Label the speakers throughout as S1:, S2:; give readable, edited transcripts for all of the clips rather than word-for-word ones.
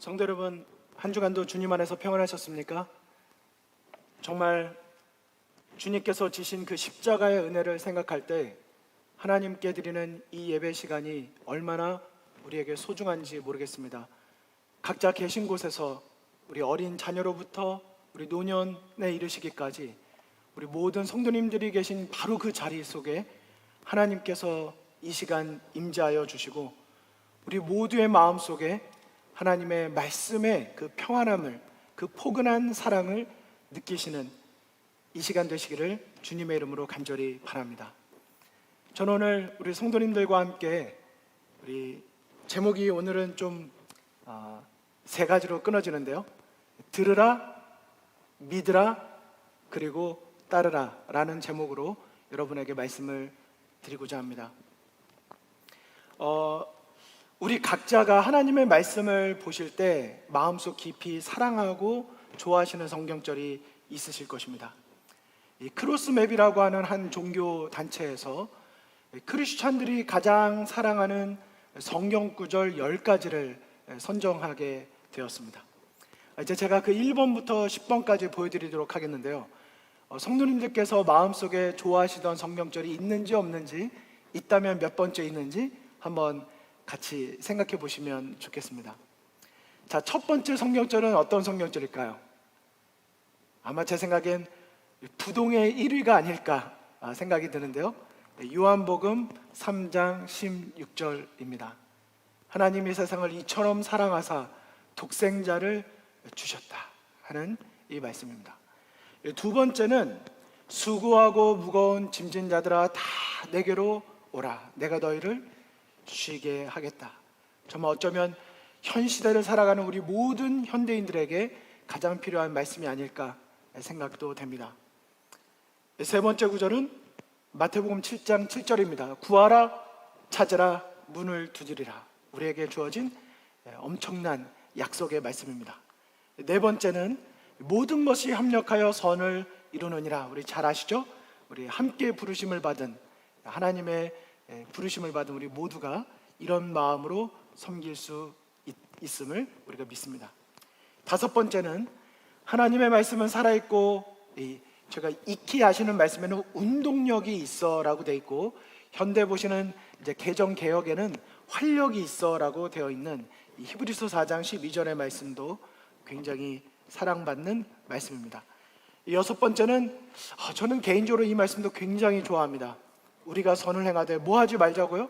S1: 성도 여러분, 한 주간도 주님 안에서 평안하셨습니까? 정말 주님께서 지신 그 십자가의 은혜를 생각할 때 하나님께 드리는 이 예배 시간이 얼마나 우리에게 소중한지 모르겠습니다. 각자 계신 곳에서 우리 어린 자녀로부터 우리 노년에 이르시기까지 우리 모든 성도님들이 계신 바로 그 자리 속에 하나님께서 이 시간 임재하여 주시고 우리 모두의 마음 속에 하나님의 말씀의 그 평안함을, 그 포근한 사랑을 느끼시는 이 시간 되시기를 주님의 이름으로 간절히 바랍니다. 저는 오늘 우리 성도님들과 함께 우리 제목이 오늘은 좀 세 가지로 끊어지는데요. 들으라, 믿으라, 그리고 따르라 라는 제목으로 여러분에게 말씀을 드리고자 합니다. 우리 각자가 하나님의 말씀을 보실 때 마음속 깊이 사랑하고 좋아하시는 성경절이 있으실 것입니다. 이 크로스맵이라고 하는 한 종교 단체에서 크리스찬들이 가장 사랑하는 성경 구절 10가지를 선정하게 되었습니다. 이제 제가 그 1번부터 10번까지 보여드리도록 하겠는데요. 성도님들께서 마음속에 좋아하시던 성경절이 있는지 없는지, 있다면 몇 번째 있는지 한번 같이 생각해 보시면 좋겠습니다. 자, 첫 번째 성경절은 어떤 성경절일까요? 아마 제 생각엔 부동의 1위가 아닐까 생각이 드는데요. 요한복음 3장 16절입니다. 하나님이 세상을 이처럼 사랑하사 독생자를 주셨다 하는 이 말씀입니다. 두 번째는 수고하고 무거운 짐진 자들아 다 내게로 오라, 내가 너희를 쉬게 하겠다. 정말 어쩌면 현 시대를 살아가는 우리 모든 현대인들에게 가장 필요한 말씀이 아닐까 생각도 됩니다. 세 번째 구절은 마태복음 7장 7절입니다. 구하라, 찾으라, 문을 두드리라. 우리에게 주어진 엄청난 약속의 말씀입니다. 네 번째는 모든 것이 합력하여 선을 이루느니라. 우리 잘 아시죠? 우리 함께 부르심을 받은, 하나님의 부르심을 받은 우리 모두가 이런 마음으로 섬길 수 있음을 우리가 믿습니다. 다섯 번째는 하나님의 말씀은 살아있고, 제가 익히 아시는 말씀에는 운동력이 있어 라고 되어 있고, 현대 보시는 이제 개정 개혁에는 활력이 있어 라고 되어 있는 이 히브리서 4장 12절의 말씀도 굉장히 사랑받는 말씀입니다. 여섯 번째는 저는 개인적으로 이 말씀도 굉장히 좋아합니다. 우리가 선을 행하되 뭐 하지 말자고요?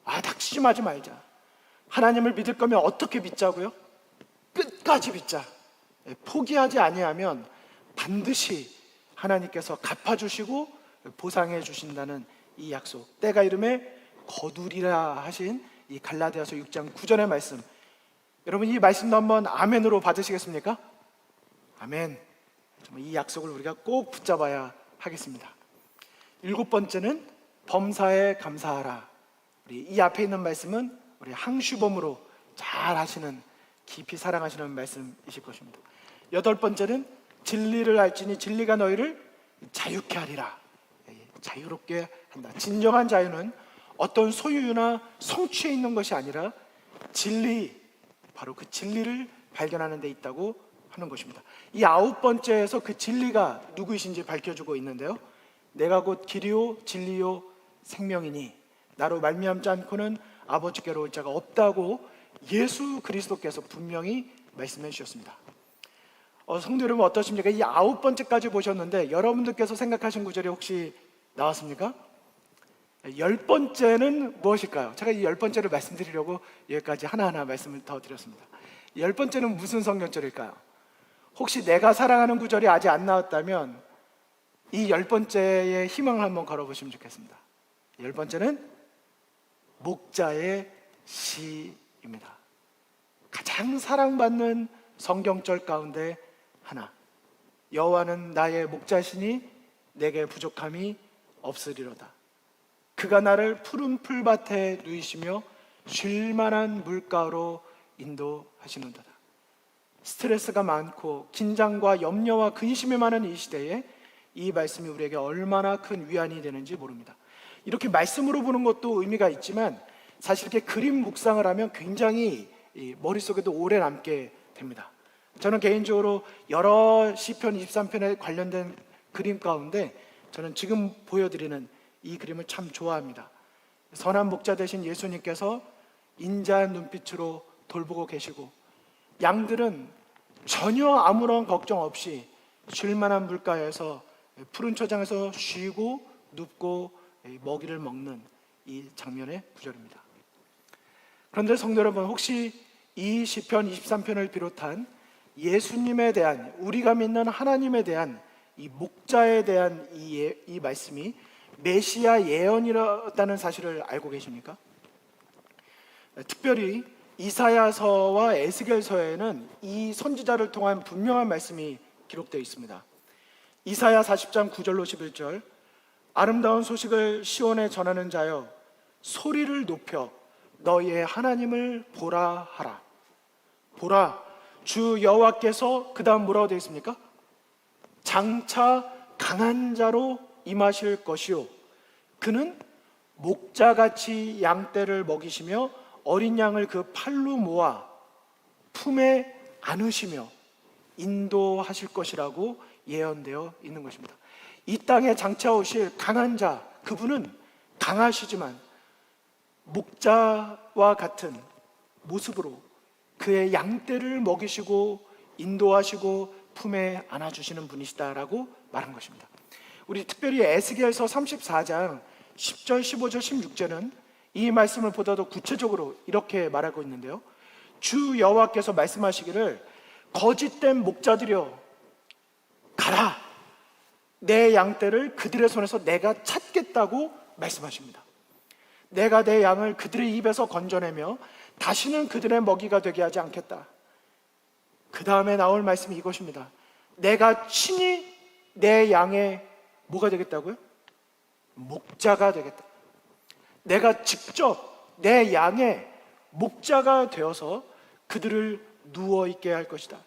S1: 낙심하지 말자. 하나님을 믿을 거면 어떻게 믿자고요? 끝까지 믿자. 포기하지 아니하면 반드시 하나님께서 갚아주시고 보상해 주신다는 이 약속, 때가 이름에 거두리라 하신 이 갈라디아서 6장 9절의 말씀, 여러분 이 말씀도 한번 아멘으로 받으시겠습니까? 아멘. 정말 이 약속을 우리가 꼭 붙잡아야 하겠습니다. 일곱 번째는 범사에 감사하라. 우리 이 앞에 있는 말씀은 우리 항슈범으로 잘 하시는, 깊이 사랑하시는 말씀이실 것입니다. 여덟 번째는 진리를 알지니 진리가 너희를 자유케 하리라. 자유롭게 한다. 진정한 자유는 어떤 소유나 성취에 있는 것이 아니라 진리, 바로 그 진리를 발견하는 데 있다고 하는 것입니다. 이 아홉 번째에서 그 진리가 누구이신지 밝혀주고 있는데요. 내가 곧 길이요 진리요 생명이니 나로 말미암지 않고는 아버지께로 올 자가 없다고 예수 그리스도께서 분명히 말씀해 주셨습니다. 성도 여러분 어떠십니까? 이 아홉 번째까지 보셨는데 여러분들께서 생각하신 구절이 혹시 나왔습니까? 열 번째는 무엇일까요? 제가 이 열 번째를 말씀드리려고 여기까지 하나하나 말씀을 더 드렸습니다. 열 번째는 무슨 성경절일까요? 혹시 내가 사랑하는 구절이 아직 안 나왔다면 이 열 번째의 희망을 한번 걸어보시면 좋겠습니다. 열 번째는 목자의 시입니다. 가장 사랑받는 성경절 가운데 하나, 여호와는 나의 목자시니 내게 부족함이 없으리로다. 그가 나를 푸른 풀밭에 누이시며 쉴만한 물가로 인도하시는도다. 스트레스가 많고 긴장과 염려와 근심이 많은 이 시대에 이 말씀이 우리에게 얼마나 큰 위안이 되는지 모릅니다. 이렇게 말씀으로 보는 것도 의미가 있지만 사실 이렇게 그림 묵상을 하면 굉장히 이 머릿속에도 오래 남게 됩니다. 저는 개인적으로 여러 시편 23편에 관련된 그림 가운데 저는 지금 보여드리는 이 그림을 참 좋아합니다. 선한 목자 되신 예수님께서 인자한 눈빛으로 돌보고 계시고, 양들은 전혀 아무런 걱정 없이 쉴만한 물가에서 푸른 초장에서 쉬고 눕고 먹이를 먹는 이 장면의 구절입니다. 그런데 성도 여러분, 혹시 이 시편 23편을 비롯한 예수님에 대한, 우리가 믿는 하나님에 대한 이 목자에 대한 이 말씀이 메시아 예언이라는 사실을 알고 계십니까? 특별히 이사야서와 에스겔서에는 이 선지자를 통한 분명한 말씀이 기록되어 있습니다. 이사야 40장 9절로 11절, 아름다운 소식을 시온에 전하는 자여, 소리를 높여 너희의 하나님을 보라 하라. 보라, 주 여호와께서, 그 다음 뭐라고 되어 있습니까? 장차 강한 자로 임하실 것이요, 그는 목자같이 양떼를 먹이시며 어린 양을 그 팔로 모아 품에 안으시며 인도하실 것이라고 예언되어 있는 것입니다. 이 땅에 장차 오실 강한 자, 그분은 강하시지만 목자와 같은 모습으로 그의 양떼를 먹이시고 인도하시고 품에 안아주시는 분이시다라고 말한 것입니다. 우리 특별히 에스겔서 34장 10절, 15절, 16절은 이 말씀을 보다도 구체적으로 이렇게 말하고 있는데요, 주 여호와께서 말씀하시기를 거짓된 목자들이여 가라, 내 양떼를 그들의 손에서 내가 찾겠다고 말씀하십니다. 내가 내 양을 그들의 입에서 건져내며 다시는 그들의 먹이가 되게 하지 않겠다. 그 다음에 나올 말씀이 이것입니다. 내가 친히 내 양의 뭐가 되겠다고요? 목자가 되겠다. 내가 직접 내 양의 목자가 되어서 그들을 누워있게 할 것이다.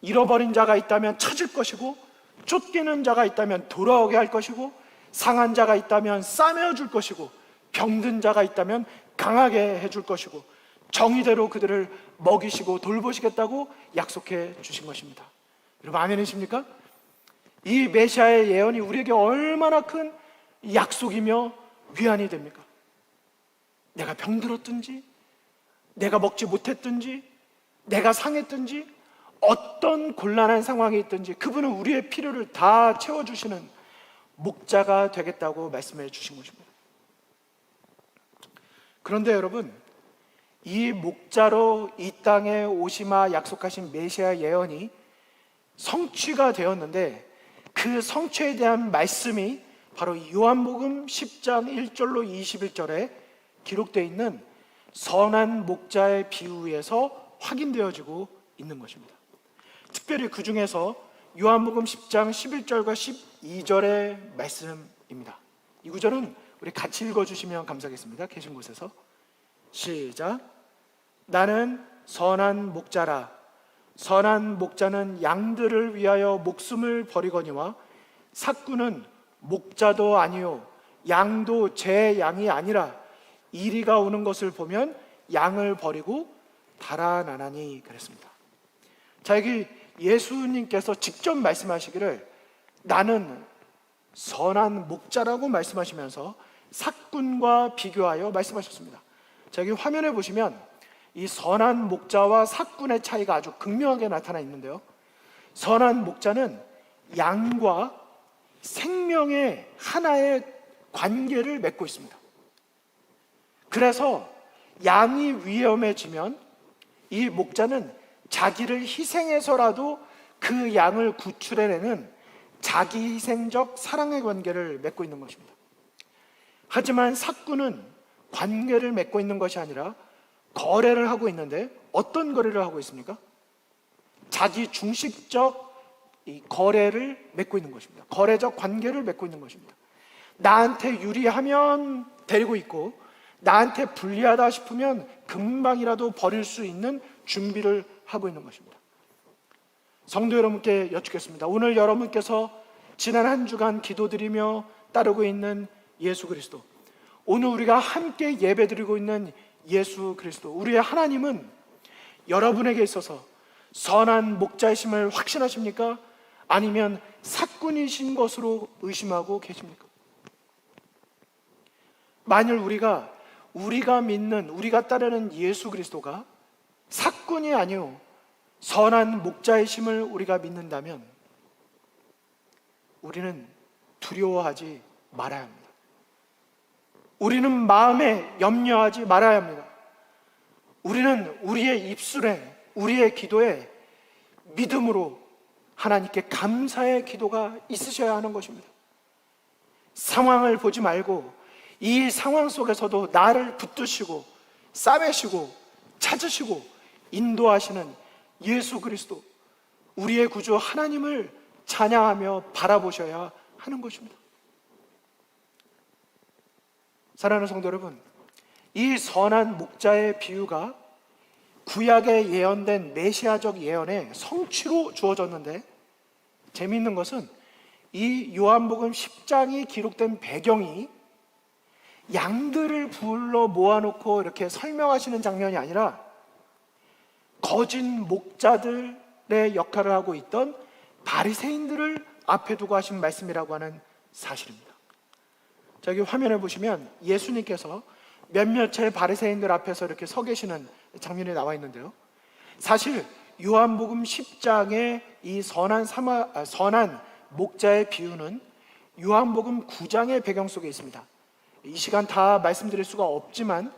S1: 잃어버린 자가 있다면 찾을 것이고, 쫓기는 자가 있다면 돌아오게 할 것이고, 상한 자가 있다면 싸매어줄 것이고, 병든 자가 있다면 강하게 해줄 것이고, 정의대로 그들을 먹이시고 돌보시겠다고 약속해 주신 것입니다. 여러분, 아멘이십니까? 이 메시아의 예언이 우리에게 얼마나 큰 약속이며 위안이 됩니까? 내가 병들었든지, 내가 먹지 못했든지, 내가 상했든지, 어떤 곤란한 상황이 있든지 그분은 우리의 필요를 다 채워주시는 목자가 되겠다고 말씀해 주신 것입니다. 그런데 여러분, 이 목자로 이 땅에 오시마 약속하신 메시아 예언이 성취가 되었는데, 그 성취에 대한 말씀이 바로 요한복음 10장 1절로 21절에 기록되어 있는 선한 목자의 비유에서 확인되어지고 있는 것입니다. 특별히 그 중에서 요한복음 10장 11절과 12절의 말씀입니다. 이 구절은 우리 같이 읽어주시면 감사하겠습니다. 계신 곳에서 시작. 나는 선한 목자라. 선한 목자는 양들을 위하여 목숨을 버리거니와, 삭구는 목자도 아니요 양도 제 양이 아니라 이리가 오는 것을 보면 양을 버리고 달아나나니 그랬습니다. 자, 여기 예수님께서 직접 말씀하시기를 나는 선한 목자라고 말씀하시면서 삭군과 비교하여 말씀하셨습니다. 자, 여기 화면에 보시면 이 선한 목자와 삭군의 차이가 아주 극명하게 나타나 있는데요, 선한 목자는 양과 생명의 하나의 관계를 맺고 있습니다. 그래서 양이 위험해지면 이 목자는 자기를 희생해서라도 그 양을 구출해내는 자기희생적 사랑의 관계를 맺고 있는 것입니다. 하지만 삭구는 관계를 맺고 있는 것이 아니라 거래를 하고 있는데, 어떤 거래를 하고 있습니까? 자기 중식적 이 거래를 맺고 있는 것입니다. 거래적 관계를 맺고 있는 것입니다. 나한테 유리하면 데리고 있고, 나한테 불리하다 싶으면 금방이라도 버릴 수 있는 준비를 하고 있는 것입니다. 성도 여러분께 여쭙겠습니다. 오늘 여러분께서 지난 한 주간 기도드리며 따르고 있는 예수 그리스도, 오늘 우리가 함께 예배드리고 있는 예수 그리스도, 우리의 하나님은 여러분에게 있어서 선한 목자이심을 확신하십니까? 아니면 사꾼이신 것으로 의심하고 계십니까? 만일 우리가 믿는, 우리가 따르는 예수 그리스도가 사꾼이 아니요 선한 목자이심을 우리가 믿는다면 우리는 두려워하지 말아야 합니다. 우리는 마음에 염려하지 말아야 합니다. 우리는 우리의 입술에, 우리의 기도에 믿음으로 하나님께 감사의 기도가 있으셔야 하는 것입니다. 상황을 보지 말고 이 상황 속에서도 나를 붙드시고 싸매시고 찾으시고 인도하시는 예수 그리스도, 우리의 구주 하나님을 찬양하며 바라보셔야 하는 것입니다. 사랑하는 성도 여러분, 이 선한 목자의 비유가 구약에 예언된 메시아적 예언의 성취로 주어졌는데, 재미있는 것은 이 요한복음 10장이 기록된 배경이 양들을 불러 모아놓고 이렇게 설명하시는 장면이 아니라 거짓 목자들의 역할을 하고 있던 바리새인들을 앞에 두고 하신 말씀이라고 하는 사실입니다. 자, 여기 화면에 보시면 예수님께서 몇몇의 바리새인들 앞에서 이렇게 서 계시는 장면이 나와 있는데요, 사실 요한복음 10장의 이 선한 목자의 비유는 요한복음 9장의 배경 속에 있습니다. 이 시간 다 말씀드릴 수가 없지만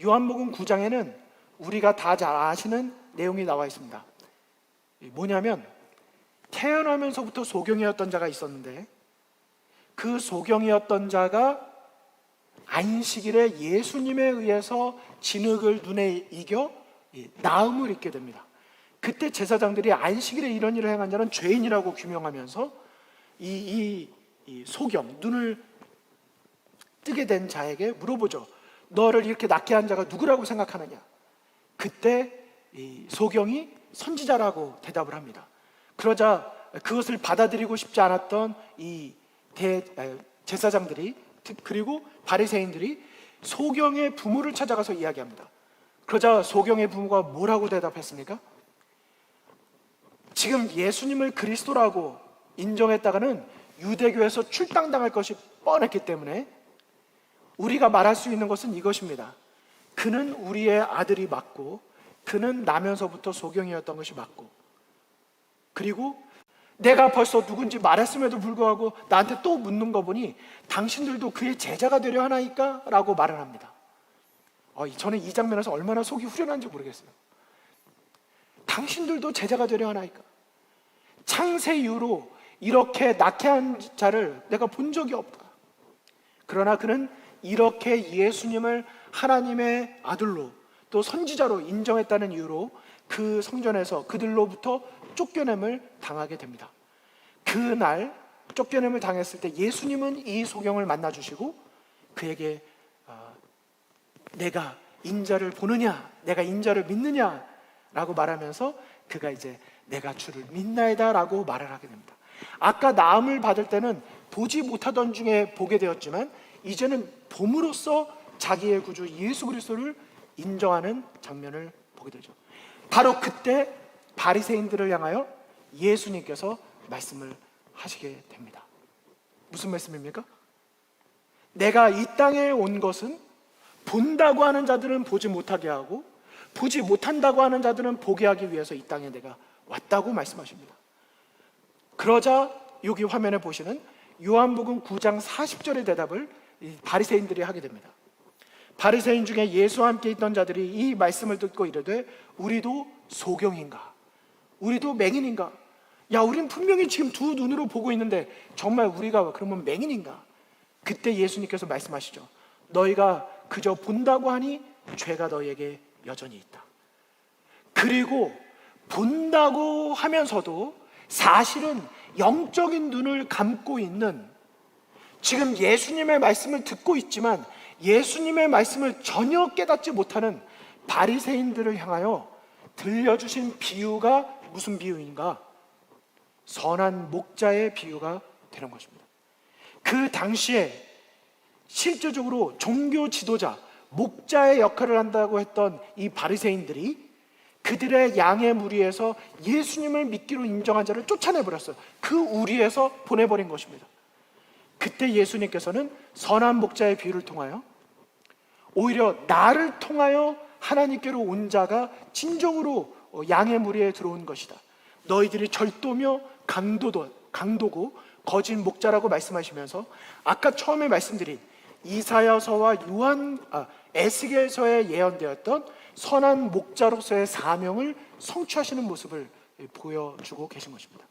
S1: 요한복음 9장에는 우리가 다 잘 아시는 내용이 나와 있습니다. 뭐냐면 태어나면서부터 소경이었던 자가 있었는데 그 소경이었던 자가 안식일에 예수님에 의해서 진흙을 눈에 이겨 나음을 입게 됩니다. 그때 제사장들이 안식일에 이런 일을 행한 자는 죄인이라고 규명하면서 이 소경, 눈을 뜨게 된 자에게 물어보죠. 너를 이렇게 낫게 한 자가 누구라고 생각하느냐? 그때 이 소경이 선지자라고 대답을 합니다. 그러자 그것을 받아들이고 싶지 않았던 이 제사장들이, 그리고 바리새인들이 소경의 부모를 찾아가서 이야기합니다. 그러자 소경의 부모가 뭐라고 대답했습니까? 지금 예수님을 그리스도라고 인정했다가는 유대교에서 출당당할 것이 뻔했기 때문에 우리가 말할 수 있는 것은 이것입니다. 그는 우리의 아들이 맞고 그는 나면서부터 소경이었던 것이 맞고, 그리고 내가 벌써 누군지 말했음에도 불구하고 나한테 또 묻는 거 보니 당신들도 그의 제자가 되려 하나이까? 라고 말을 합니다. 저는 이 장면에서 얼마나 속이 후련한지 모르겠어요. 당신들도 제자가 되려 하나이까? 창세 이후로 이렇게 낙해한 자를 내가 본 적이 없다. 그러나 그는 이렇게 예수님을 하나님의 아들로 또 선지자로 인정했다는 이유로 그 성전에서 그들로부터 쫓겨냄을 당하게 됩니다. 그날 쫓겨냄을 당했을 때 예수님은 이 소경을 만나주시고 그에게 내가 인자를 보느냐, 내가 인자를 믿느냐 라고 말하면서 그가 이제 내가 주를 믿나이다 라고 말을 하게 됩니다. 아까 나음을 받을 때는 보지 못하던 중에 보게 되었지만 이제는 봄으로써 자기의 구주 예수 그리스도를 인정하는 장면을 보게 되죠. 바로 그때 바리새인들을 향하여 예수님께서 말씀을 하시게 됩니다. 무슨 말씀입니까? 내가 이 땅에 온 것은 본다고 하는 자들은 보지 못하게 하고 보지 못한다고 하는 자들은 보게 하기 위해서 이 땅에 내가 왔다고 말씀하십니다. 그러자 여기 화면에 보시는 요한복음 9장 40절의 대답을 바리새인들이 하게 됩니다. 바리새인 중에 예수와 함께 있던 자들이 이 말씀을 듣고 이르되 우리도 소경인가? 우리도 맹인인가? 야, 우리는 분명히 지금 두 눈으로 보고 있는데 정말 우리가 그러면 맹인인가? 그때 예수님께서 말씀하시죠. 너희가 그저 본다고 하니 죄가 너희에게 여전히 있다. 그리고 본다고 하면서도 사실은 영적인 눈을 감고 있는, 지금 예수님의 말씀을 듣고 있지만 예수님의 말씀을 전혀 깨닫지 못하는 바리새인들을 향하여 들려주신 비유가 무슨 비유인가? 선한 목자의 비유가 되는 것입니다. 그 당시에 실제적으로 종교 지도자, 목자의 역할을 한다고 했던 이 바리새인들이 그들의 양의 무리에서 예수님을 믿기로 인정한 자를 쫓아내버렸어요. 그 우리에서 보내버린 것입니다. 그때 예수님께서는 선한 목자의 비유를 통하여 오히려 나를 통하여 하나님께로 온 자가 진정으로 양의 무리에 들어온 것이다. 너희들이 절도며 강도고 거짓 목자라고 말씀하시면서 아까 처음에 말씀드린 이사야서와 에스겔서에 예언되었던 선한 목자로서의 사명을 성취하시는 모습을 보여주고 계신 것입니다.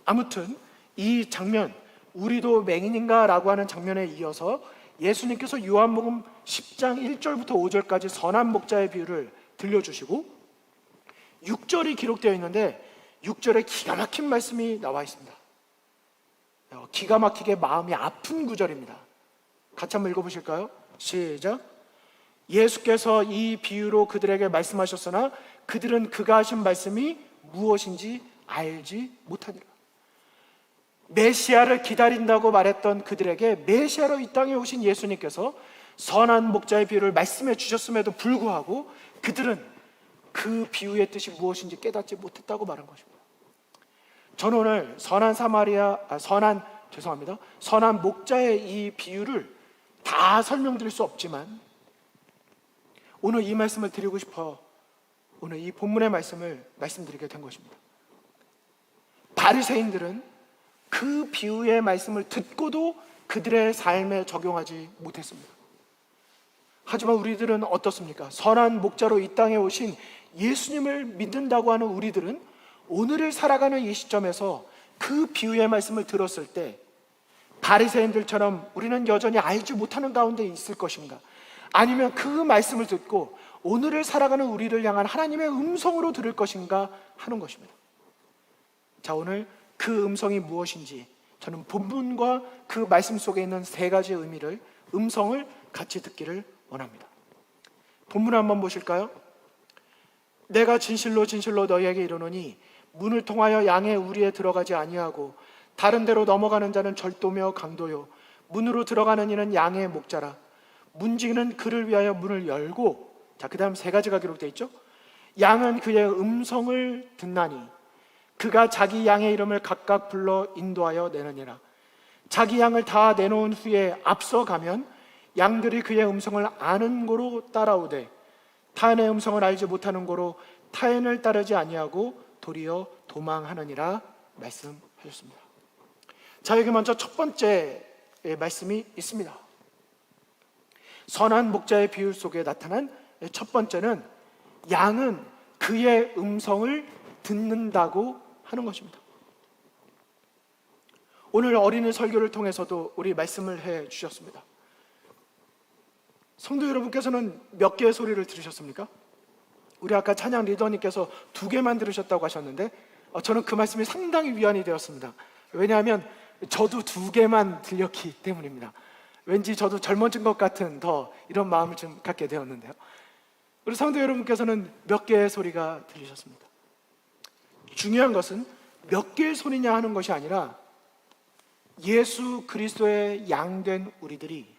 S1: 아무튼 이 장면, 우리도 맹인인가? 라고 하는 장면에 이어서 예수님께서 요한복음 10장 1절부터 5절까지 선한 목자의 비유를 들려주시고 6절이 기록되어 있는데 6절에 기가 막힌 말씀이 나와 있습니다. 기가 막히게 마음이 아픈 구절입니다. 같이 한번 읽어보실까요? 시작. 예수께서 이 비유로 그들에게 말씀하셨으나 그들은 그가 하신 말씀이 무엇인지 알지 못하니라. 메시아를 기다린다고 말했던 그들에게 메시아로 이 땅에 오신 예수님께서 선한 목자의 비유를 말씀해 주셨음에도 불구하고 그들은 그 비유의 뜻이 무엇인지 깨닫지 못했다고 말한 것입니다. 저는 오늘 선한 목자의 이 비유를 다 설명드릴 수 없지만 오늘 이 말씀을 드리고 싶어 오늘 이 본문의 말씀을 말씀드리게 된 것입니다. 바리새인들은 그 비유의 말씀을 듣고도 그들의 삶에 적용하지 못했습니다. 하지만 우리들은 어떻습니까? 선한 목자로 이 땅에 오신 예수님을 믿는다고 하는 우리들은 오늘을 살아가는 이 시점에서 그 비유의 말씀을 들었을 때 바리새인들처럼 우리는 여전히 알지 못하는 가운데 있을 것인가? 아니면 그 말씀을 듣고 오늘을 살아가는 우리를 향한 하나님의 음성으로 들을 것인가 하는 것입니다. 자, 오늘 그 음성이 무엇인지 저는 본문과 그 말씀 속에 있는 세 가지 음성을 같이 듣기를 원합니다. 본문 한번 보실까요? 내가 진실로 진실로 너희에게 이르노니 문을 통하여 양의 우리에 들어가지 아니하고 다른 데로 넘어가는 자는 절도며 강도요 문으로 들어가는 이는 양의 목자라. 문지기는 그를 위하여 문을 열고, 자, 그 다음 세 가지가 기록되어 있죠. 양은 그의 음성을 듣나니 그가 자기 양의 이름을 각각 불러 인도하여 내느니라. 자기 양을 다 내놓은 후에 앞서가면 양들이 그의 음성을 아는 고로 따라오되 타인의 음성을 알지 못하는 고로 타인을 따르지 아니하고 도리어 도망하느니라 말씀하셨습니다. 자, 여기 먼저 첫 번째 말씀이 있습니다. 선한 목자의 비유 속에 나타난 첫 번째는 양은 그의 음성을 듣는다고 하는 것입니다. 오늘 어린이 설교를 통해서도 우리 말씀을 해 주셨습니다. 성도 여러분께서는 몇 개의 소리를 들으셨습니까? 우리 아까 찬양 리더님께서 2개만 들으셨다고 하셨는데 저는 그 말씀이 상당히 위안이 되었습니다. 왜냐하면 저도 2개만 들렸기 때문입니다. 왠지 저도 젊어진 것 같은 더 이런 마음을 좀 갖게 되었는데요. 우리 성도 여러분께서는 몇 개의 소리가 들리셨습니까? 중요한 것은 몇 개의 소리냐 하는 것이 아니라 예수 그리스도의 양된 우리들이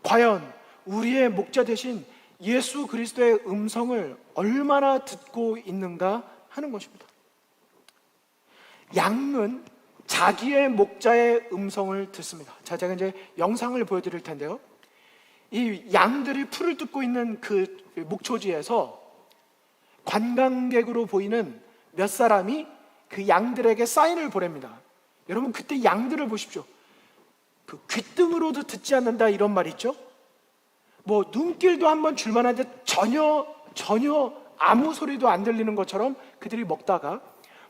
S1: 과연 우리의 목자 되신 예수 그리스도의 음성을 얼마나 듣고 있는가 하는 것입니다. 양은 자기의 목자의 음성을 듣습니다. 자, 제가 이제 영상을 보여드릴 텐데요. 이 양들이 풀을 뜯고 있는 그 목초지에서 관광객으로 보이는 몇 사람이 그 양들에게 사인을 보냅니다. 여러분, 그때 양들을 보십시오. 그 귓등으로도 듣지 않는다 이런 말 있죠? 뭐 눈길도 한번 줄만한데 전혀 아무 소리도 안 들리는 것처럼 그들이 먹다가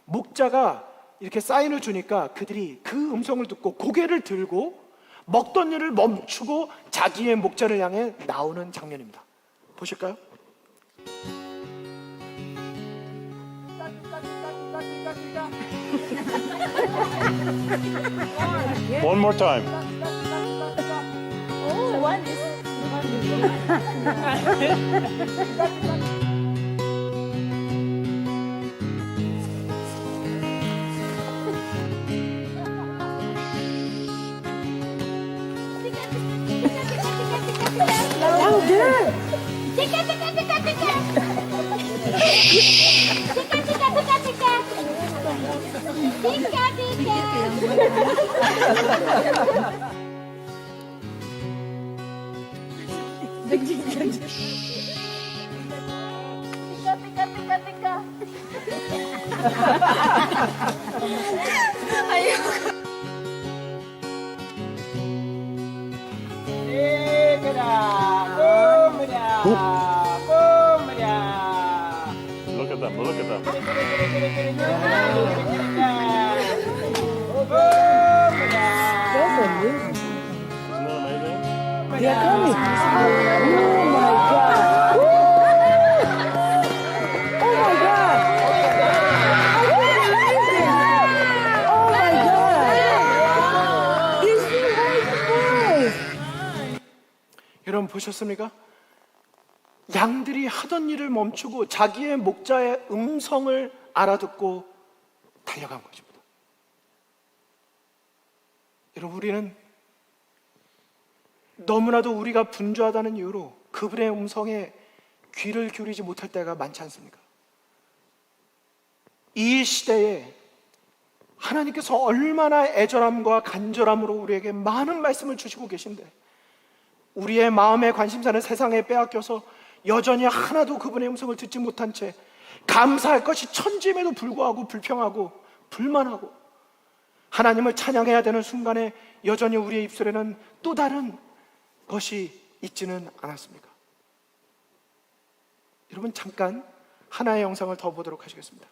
S1: 목자가 이렇게 사인을 주니까 그들이 그 음성을 듣고 고개를 들고 먹던 일을 멈추고 자기의 목자를 향해 나오는 장면입니다. 보실까요?
S2: One more time.
S3: Oh, one is.
S4: Louder!
S2: Look at them, look at them. Isn't that amazing?
S3: They are coming. Oh my God. Oh my God. Oh my God. It's so beautiful.
S1: 여러분 보셨습니까? 양들이 하던 일을 멈추고 자기의 목자의 음성을 알아듣고 달려간 것입니다. 여러분, 우리는 너무나도 우리가 분주하다는 이유로 그분의 음성에 귀를 기울이지 못할 때가 많지 않습니까? 이 시대에 하나님께서 얼마나 애절함과 간절함으로 우리에게 많은 말씀을 주시고 계신데, 우리의 마음의 관심사는 세상에 빼앗겨서 여전히 하나도 그분의 음성을 듣지 못한 채 감사할 것이 천지임에도 불구하고 불평하고 불만하고, 하나님을 찬양해야 되는 순간에 여전히 우리의 입술에는 또 다른 것이 있지는 않았습니까? 여러분, 잠깐 하나의 영상을 더 보도록 하시겠습니다.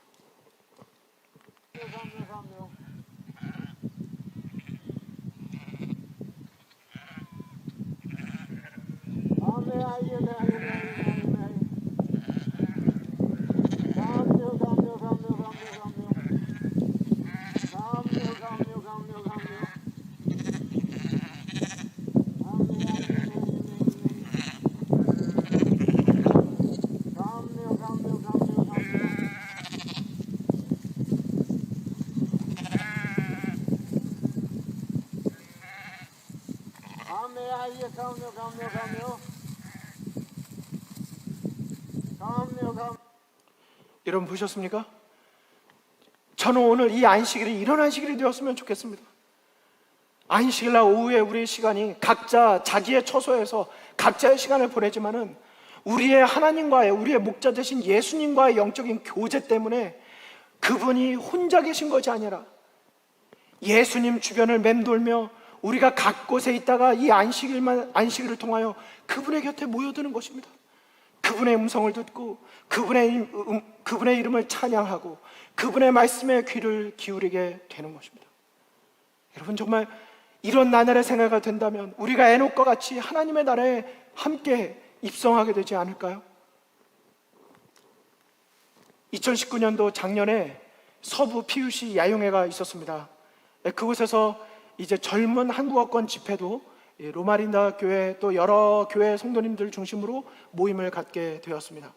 S1: 여러분 보셨습니까? 저는 오늘 이 안식일이 이런 안식일이 되었으면 좋겠습니다. 안식일날 오후에 우리의 시간이 각자 자기의 처소에서 각자의 시간을 보내지만은 우리의 하나님과의, 우리의 목자 되신 예수님과의 영적인 교제 때문에 그분이 혼자 계신 것이 아니라 예수님 주변을 맴돌며 우리가 각 곳에 있다가 이 안식일을 통하여 그분의 곁에 모여드는 것입니다. 그분의 음성을 듣고 그분의 이름을 찬양하고 그분의 말씀에 귀를 기울이게 되는 것입니다. 여러분, 정말 이런 나날의 생애가 된다면 우리가 에녹과 같이 하나님의 나라에 함께 입성하게 되지 않을까요? 2019년도 작년에 서부 PUC 야영회가 있었습니다. 그곳에서 이제 젊은 한국어권 집회도 로마린다 교회 또 여러 교회 성도님들 중심으로 모임을 갖게 되었습니다.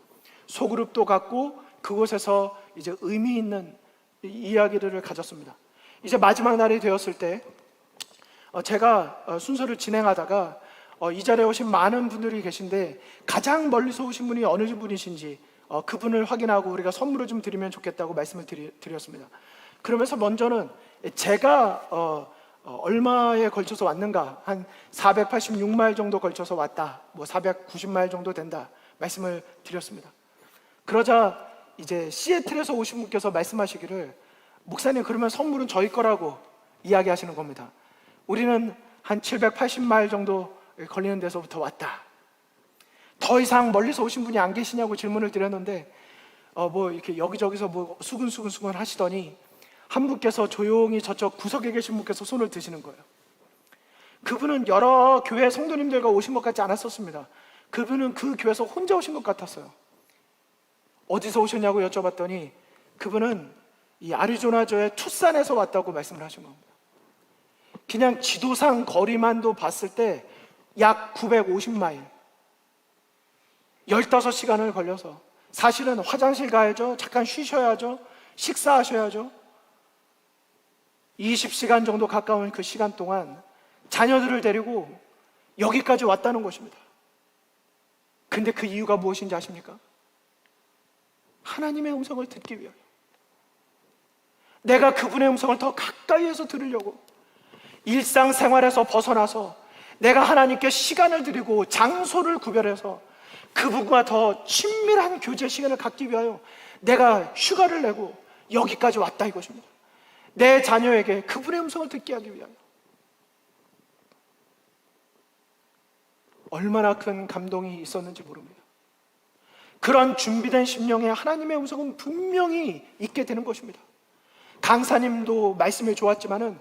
S1: 소그룹도 갖고 그곳에서 이제 의미 있는 이야기들을 가졌습니다. 이제 마지막 날이 되었을 때 제가 순서를 진행하다가 이 자리에 오신 많은 분들이 계신데 가장 멀리서 오신 분이 어느 분이신지 그분을 확인하고 우리가 선물을 좀 드리면 좋겠다고 말씀을 드렸습니다. 그러면서 먼저는 제가 얼마에 걸쳐서 왔는가, 한 486마일 정도 걸쳐서 왔다, 뭐 490마일 정도 된다 말씀을 드렸습니다. 그러자 이제 시애틀에서 오신 분께서 말씀하시기를, 목사님 그러면 선물은 저희 거라고 이야기하시는 겁니다. 우리는 한 780마일 정도 걸리는 데서부터 왔다. 더 이상 멀리서 오신 분이 안 계시냐고 질문을 드렸는데 뭐 이렇게 여기저기서 뭐 수근수근 하시더니 한 분께서 조용히 저쪽 구석에 계신 분께서 손을 드시는 거예요. 그분은 여러 교회 성도님들과 오신 것 같지 않았었습니다. 그분은 그 교회에서 혼자 오신 것 같았어요. 어디서 오셨냐고 여쭤봤더니 그분은 이 아리조나주의 투싼에서 왔다고 말씀을 하신 겁니다. 그냥 지도상 거리만도 봤을 때 약 950마일, 15시간을 걸려서, 사실은 화장실 가야죠, 잠깐 쉬셔야죠, 식사하셔야죠, 20시간 정도 가까운 그 시간 동안 자녀들을 데리고 여기까지 왔다는 것입니다. 근데 그 이유가 무엇인지 아십니까? 하나님의 음성을 듣기 위하여, 내가 그분의 음성을 더 가까이에서 들으려고 일상생활에서 벗어나서 내가 하나님께 시간을 드리고 장소를 구별해서 그분과 더 친밀한 교제 시간을 갖기 위하여 내가 휴가를 내고 여기까지 왔다 이것입니다. 내 자녀에게 그분의 음성을 듣게 하기 위하여. 얼마나 큰 감동이 있었는지 모릅니다. 그런 준비된 심령에 하나님의 음성은 분명히 있게 되는 것입니다. 강사님도 말씀이 좋았지만은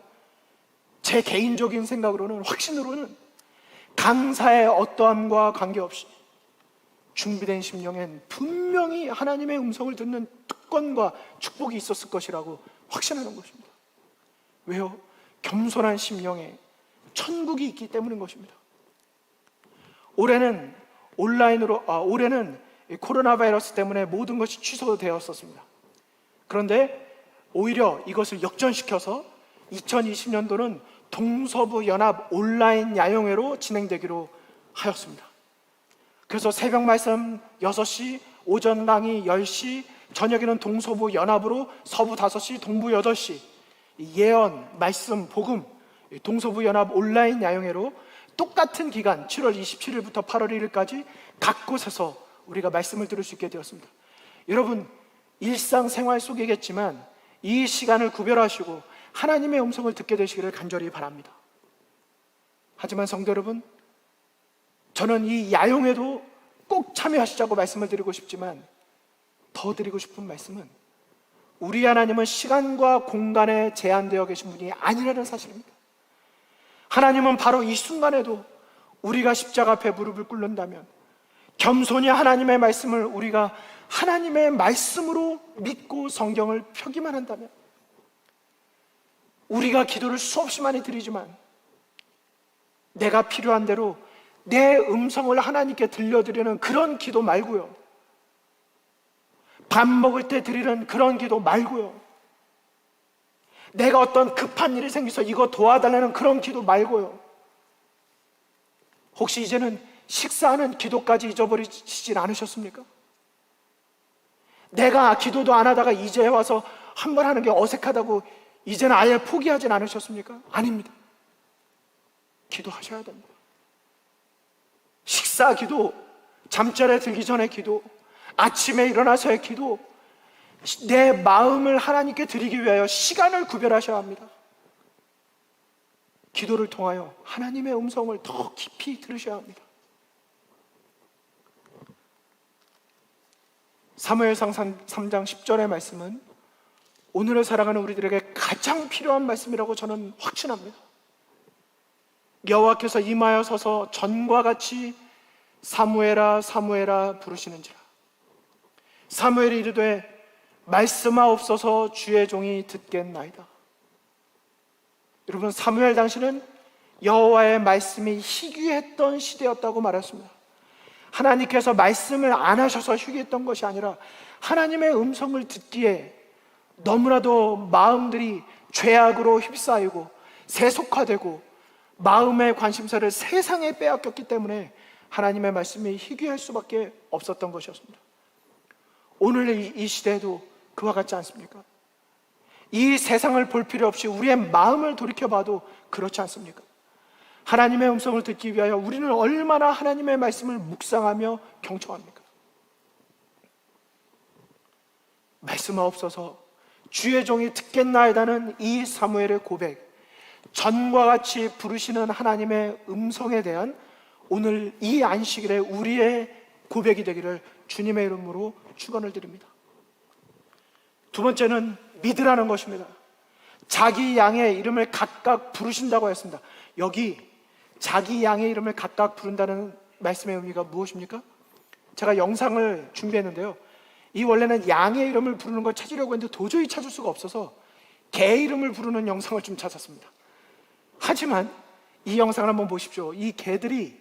S1: 제 개인적인 생각으로는, 확신으로는 강사의 어떠함과 관계없이 준비된 심령엔 분명히 하나님의 음성을 듣는 특권과 축복이 있었을 것이라고 확신하는 것입니다. 왜요? 겸손한 심령에 천국이 있기 때문인 것입니다. 올해는 올해는 코로나 바이러스 때문에 모든 것이 취소되었었습니다. 그런데 오히려 이것을 역전시켜서 2020년도는 동서부 연합 온라인 야영회로 진행되기로 하였습니다. 그래서 새벽 말씀 6시, 오전 강의 10시, 저녁에는 동서부 연합으로 서부 5시, 동부 8시 예언, 말씀, 복음, 동서부 연합 온라인 야영회로 똑같은 기간 7월 27일부터 8월 1일까지 각 곳에서 우리가 말씀을 들을 수 있게 되었습니다. 여러분, 일상생활 속이겠지만 이 시간을 구별하시고 하나님의 음성을 듣게 되시기를 간절히 바랍니다. 하지만 성도 여러분, 저는 이 야영회도 꼭 참여하시자고 말씀을 드리고 싶지만 더 드리고 싶은 말씀은 우리 하나님은 시간과 공간에 제한되어 계신 분이 아니라는 사실입니다. 하나님은 바로 이 순간에도 우리가 십자가 앞에 무릎을 꿇는다면, 겸손히 하나님의 말씀을 우리가 하나님의 말씀으로 믿고 성경을 펴기만 한다면, 우리가 기도를 수없이 많이 드리지만 내가 필요한 대로 내 음성을 하나님께 들려드리는 그런 기도 말고요, 밥 먹을 때 드리는 그런 기도 말고요, 내가 어떤 급한 일이 생겨서 이거 도와달라는 그런 기도 말고요, 혹시 이제는 식사하는 기도까지 잊어버리시진 않으셨습니까? 내가 기도도 안 하다가 이제 와서 한 번 하는 게 어색하다고 이제는 아예 포기하진 않으셨습니까? 아닙니다. 기도하셔야 됩니다. 식사 기도, 잠자리에 들기 전에 기도, 아침에 일어나서의 기도, 내 마음을 하나님께 드리기 위하여 시간을 구별하셔야 합니다. 기도를 통하여 하나님의 음성을 더 깊이 들으셔야 합니다. 사무엘상 3장 10절의 말씀은 오늘을 살아가는 우리들에게 가장 필요한 말씀이라고 저는 확신합니다. 여호와께서 임하여 서서 전과 같이 사무엘아 사무엘아 부르시는지라. 사무엘이 이르되 말씀하옵소서 주의 종이 듣겠나이다. 여러분, 사무엘 당시는 여호와의 말씀이 희귀했던 시대였다고 말했습니다. 하나님께서 말씀을 안 하셔서 희귀했던 것이 아니라 하나님의 음성을 듣기에 너무나도 마음들이 죄악으로 휩싸이고 세속화되고 마음의 관심사를 세상에 빼앗겼기 때문에 하나님의 말씀이 희귀할 수밖에 없었던 것이었습니다. 오늘 이 시대에도 그와 같지 않습니까? 이 세상을 볼 필요 없이 우리의 마음을 돌이켜봐도 그렇지 않습니까? 하나님의 음성을 듣기 위하여 우리는 얼마나 하나님의 말씀을 묵상하며 경청합니까? 말씀하옵소서 주의 종이 듣겠나이다는 이 사무엘의 고백, 전과 같이 부르시는 하나님의 음성에 대한 오늘 이 안식일에 우리의 고백이 되기를 주님의 이름으로 축원을 드립니다. 두 번째는 믿으라는 것입니다. 자기 양의 이름을 각각 부르신다고 했습니다. 여기 자기 양의 이름을 각각 부른다는 말씀의 의미가 무엇입니까? 제가 영상을 준비했는데요, 이 원래는 양의 이름을 부르는 걸 찾으려고 했는데 도저히 찾을 수가 없어서 개 이름을 부르는 영상을 좀 찾았습니다. 하지만 이 영상을 한번 보십시오. 이 개들이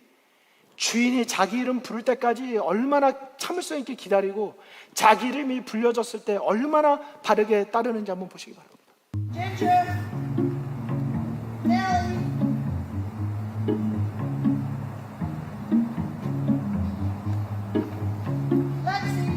S1: 주인이 자기 이름 부를 때까지 얼마나 참을성 있게 기다리고 자기 이름이 불려졌을 때 얼마나 바르게 따르는지 한번 보시기 바랍니다.
S4: Ginger, Nelly, Lexi,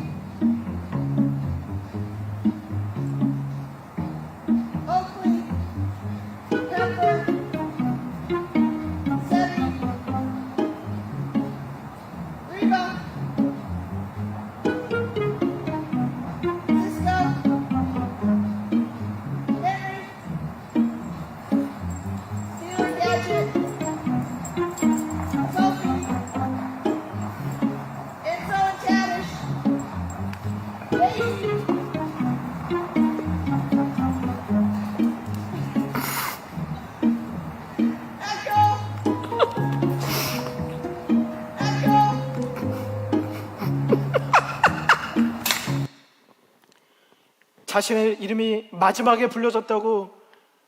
S1: 자신의 이름이 마지막에 불려졌다고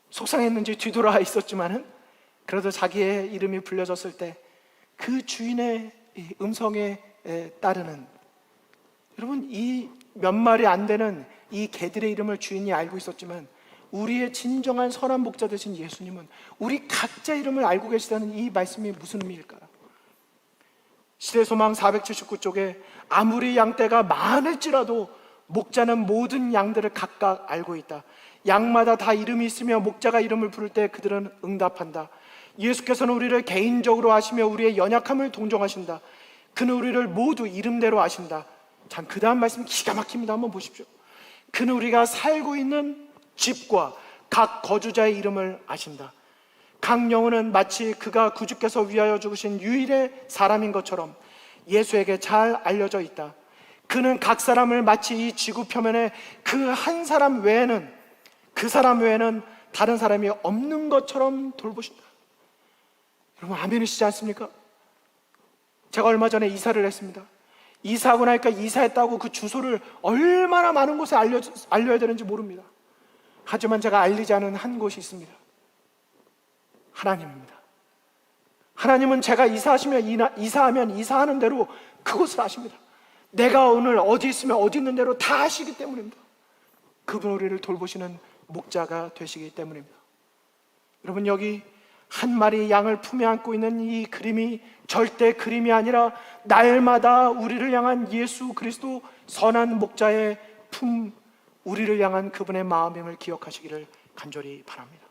S1: 속상했는지 뒤돌아 있었지만은 그래도 자기의 이름이 불려졌을 때 그 주인의 이 음성에 따르는, 여러분, 이 몇 마리 안 되는 이 개들의 이름을 주인이 알고 있었지만 우리의 진정한 선한 목자 되신 예수님은 우리 각자 이름을 알고 계시다는 이 말씀이 무슨 의미일까요? 시대소망 479쪽에 아무리 양떼가 많을지라도 목자는 모든 양들을 각각 알고 있다. 양마다 다 이름이 있으며 목자가 이름을 부를 때 그들은 응답한다. 예수께서는 우리를 개인적으로 아시며 우리의 연약함을 동정하신다. 그는 우리를 모두 이름대로 아신다. 참, 그 다음 말씀 기가 막힙니다. 한번 보십시오. 그는 우리가 살고 있는 집과 각 거주자의 이름을 아신다. 각 영혼은 마치 그가 구주께서 위하여 죽으신 유일의 사람인 것처럼 예수에게 잘 알려져 있다. 그는 각 사람을 마치 이 지구 표면에 그 한 사람 외에는, 그 사람 외에는 다른 사람이 없는 것처럼 돌보신다. 여러분, 아멘이시지 않습니까? 제가 얼마 전에 이사를 했습니다. 이사하고 나니까 이사했다고 그 주소를 얼마나 많은 곳에 알려야 되는지 모릅니다. 하지만 제가 알리지 않은 한 곳이 있습니다. 하나님입니다. 하나님은 제가 이사하면 이사하는 대로 그곳을 아십니다. 내가 오늘 어디 있으면 어디 있는 대로 다 아시기 때문입니다. 그분 우리를 돌보시는 목자가 되시기 때문입니다. 여러분, 여기 한 마리 양을 품에 안고 있는 이 그림이 절대 그림이 아니라 날마다 우리를 향한 예수 그리스도 선한 목자의 품, 우리를 향한 그분의 마음임을 기억하시기를 간절히 바랍니다.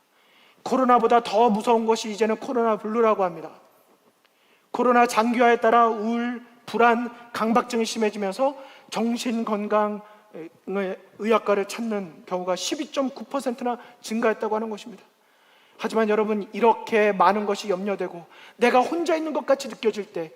S1: 코로나보다 더 무서운 것이 이제는 코로나 블루라고 합니다. 코로나 장기화에 따라 우울, 불안, 강박증이 심해지면서 정신건강 의학과를 찾는 경우가 12.9%나 증가했다고 하는 것입니다. 하지만 여러분, 이렇게 많은 것이 염려되고 내가 혼자 있는 것 같이 느껴질 때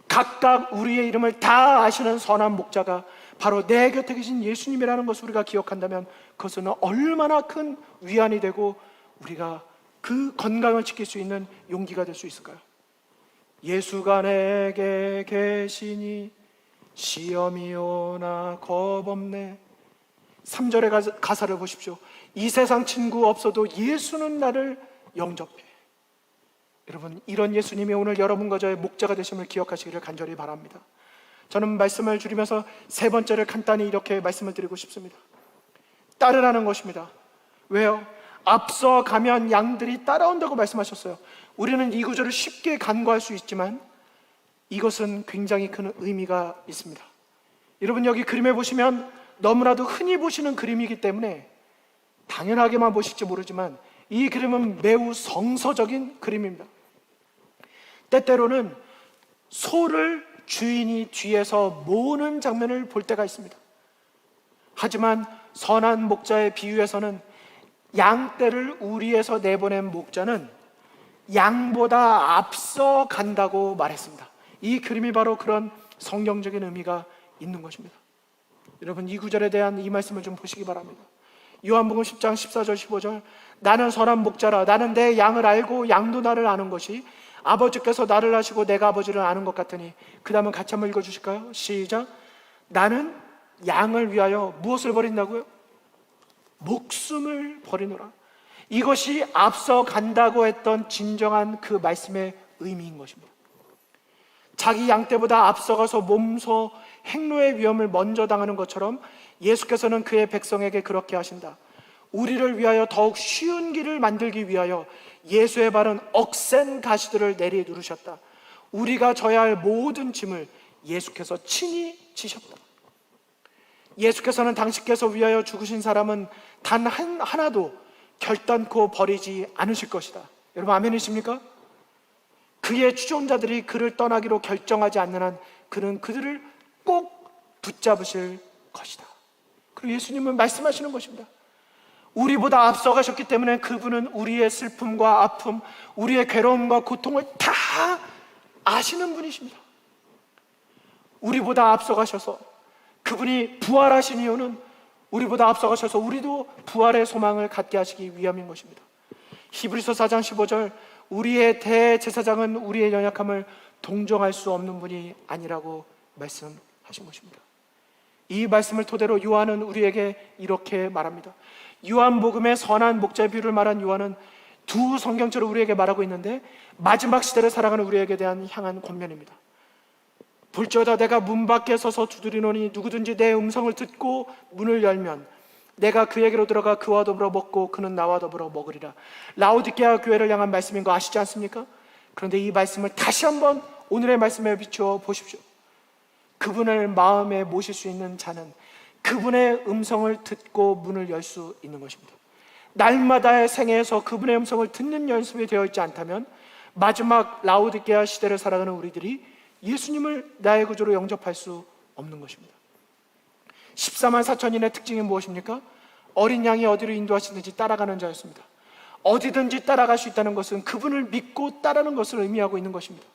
S1: 각각 우리의 이름을 다 아시는 선한 목자가 바로 내 곁에 계신 예수님이라는 것을 우리가 기억한다면 그것은 얼마나 큰 위안이 되고 우리가 그 건강을 지킬 수 있는 용기가 될 수 있을까요? 예수가 내게 계시니 시험이 오나 겁없네. 3절의 가사를 보십시오. 이 세상 친구 없어도 예수는 나를 영접해. 여러분, 이런 예수님이 오늘 여러분과 저의 목자가 되심을 기억하시기를 간절히 바랍니다. 저는 말씀을 줄이면서 세 번째를 간단히 이렇게 말씀을 드리고 싶습니다. 따르라는 것입니다. 왜요? 앞서 가면 양들이 따라온다고 말씀하셨어요. 우리는 이 구절을 쉽게 간과할 수 있지만 이것은 굉장히 큰 의미가 있습니다. 여러분, 여기 그림에 보시면 너무나도 흔히 보시는 그림이기 때문에 당연하게만 보실지 모르지만 이 그림은 매우 성서적인 그림입니다. 때때로는 소를 주인이 뒤에서 모으는 장면을 볼 때가 있습니다. 하지만 선한 목자의 비유에서는 양떼를 우리에서 내보낸 목자는 양보다 앞서 간다고 말했습니다. 이 그림이 바로 그런 성경적인 의미가 있는 것입니다. 여러분, 이 구절에 대한 이 말씀을 좀 보시기 바랍니다. 요한복음 10장 14절 15절, 나는 선한 목자라. 나는 내 양을 알고 양도 나를 아는 것이 아버지께서 나를 아시고 내가 아버지를 아는 것 같으니. 그 다음은 같이 한번 읽어주실까요? 시작. 나는 양을 위하여 무엇을 버린다고요? 목숨을 버리노라. 이것이 앞서 간다고 했던 진정한 그 말씀의 의미인 것입니다. 자기 양떼보다 앞서가서 몸소 행로의 위험을 먼저 당하는 것처럼 예수께서는 그의 백성에게 그렇게 하신다. 우리를 위하여 더욱 쉬운 길을 만들기 위하여 예수의 발은 억센 가시들을 내리누르셨다. 우리가 져야 할 모든 짐을 예수께서 친히 지셨다. 예수께서는 당신께서 위하여 죽으신 사람은 단 하나도 결단코 버리지 않으실 것이다. 여러분, 아멘이십니까? 그의 추종자들이 그를 떠나기로 결정하지 않는 한 그는 그들을 꼭 붙잡으실 것이다. 그리고 예수님은 말씀하시는 것입니다. 우리보다 앞서가셨기 때문에 그분은 우리의 슬픔과 아픔, 우리의 괴로움과 고통을 다 아시는 분이십니다. 우리보다 앞서가셔서 그분이 부활하신 이유는 우리보다 앞서가셔서 우리도 부활의 소망을 갖게 하시기 위함인 것입니다. 히브리서 4장 15절, 우리의 대제사장은 우리의 연약함을 동정할 수 없는 분이 아니라고 말씀하신 것입니다. 이 말씀을 토대로 요한은 우리에게 이렇게 말합니다. 요한복음의 선한 목자의 비유를 말한 요한은 두 성경처럼 우리에게 말하고 있는데, 마지막 시대를 살아가는 우리에게 대한 향한 권면입니다. 볼지어다 내가 문 밖에 서서 두드리노니 누구든지 내 음성을 듣고 문을 열면 내가 그에게로 들어가 그와 더불어 먹고 그는 나와 더불어 먹으리라. 라오디게아 교회를 향한 말씀인 거 아시지 않습니까? 그런데 이 말씀을 다시 한번 오늘의 말씀에 비추어 보십시오. 그분을 마음에 모실 수 있는 자는 그분의 음성을 듣고 문을 열 수 있는 것입니다. 날마다의 생애에서 그분의 음성을 듣는 연습이 되어 있지 않다면 마지막 라오디게아 시대를 살아가는 우리들이 예수님을 나의 구주로 영접할 수 없는 것입니다. 14만 4천인의 특징이 무엇입니까? 어린 양이 어디로 인도하시든지 따라가는 자였습니다. 어디든지 따라갈 수 있다는 것은 그분을 믿고 따르는 것을 의미하고 있는 것입니다.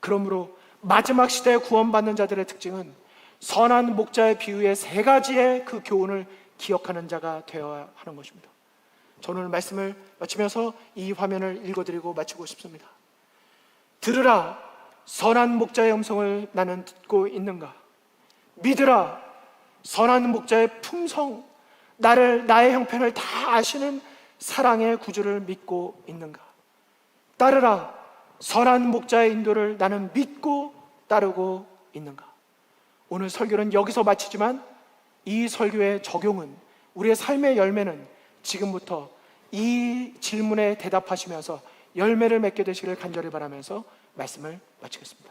S1: 그러므로 마지막 시대에 구원받는 자들의 특징은 선한 목자의 비유의 세 가지의 그 교훈을 기억하는 자가 되어야 하는 것입니다. 저는 오늘 말씀을 마치면서 이 화면을 읽어드리고 마치고 싶습니다. 들으라, 선한 목자의 음성을 나는 듣고 있는가? 믿으라, 선한 목자의 품성, 나의 형편을 다 아시는 사랑의 구주를 믿고 있는가? 따르라, 선한 목자의 인도를 나는 믿고 따르고 있는가? 오늘 설교는 여기서 마치지만 이 설교의 적용은, 우리의 삶의 열매는 지금부터 이 질문에 대답하시면서 열매를 맺게 되시기를 간절히 바라면서 말씀을 마치겠습니다.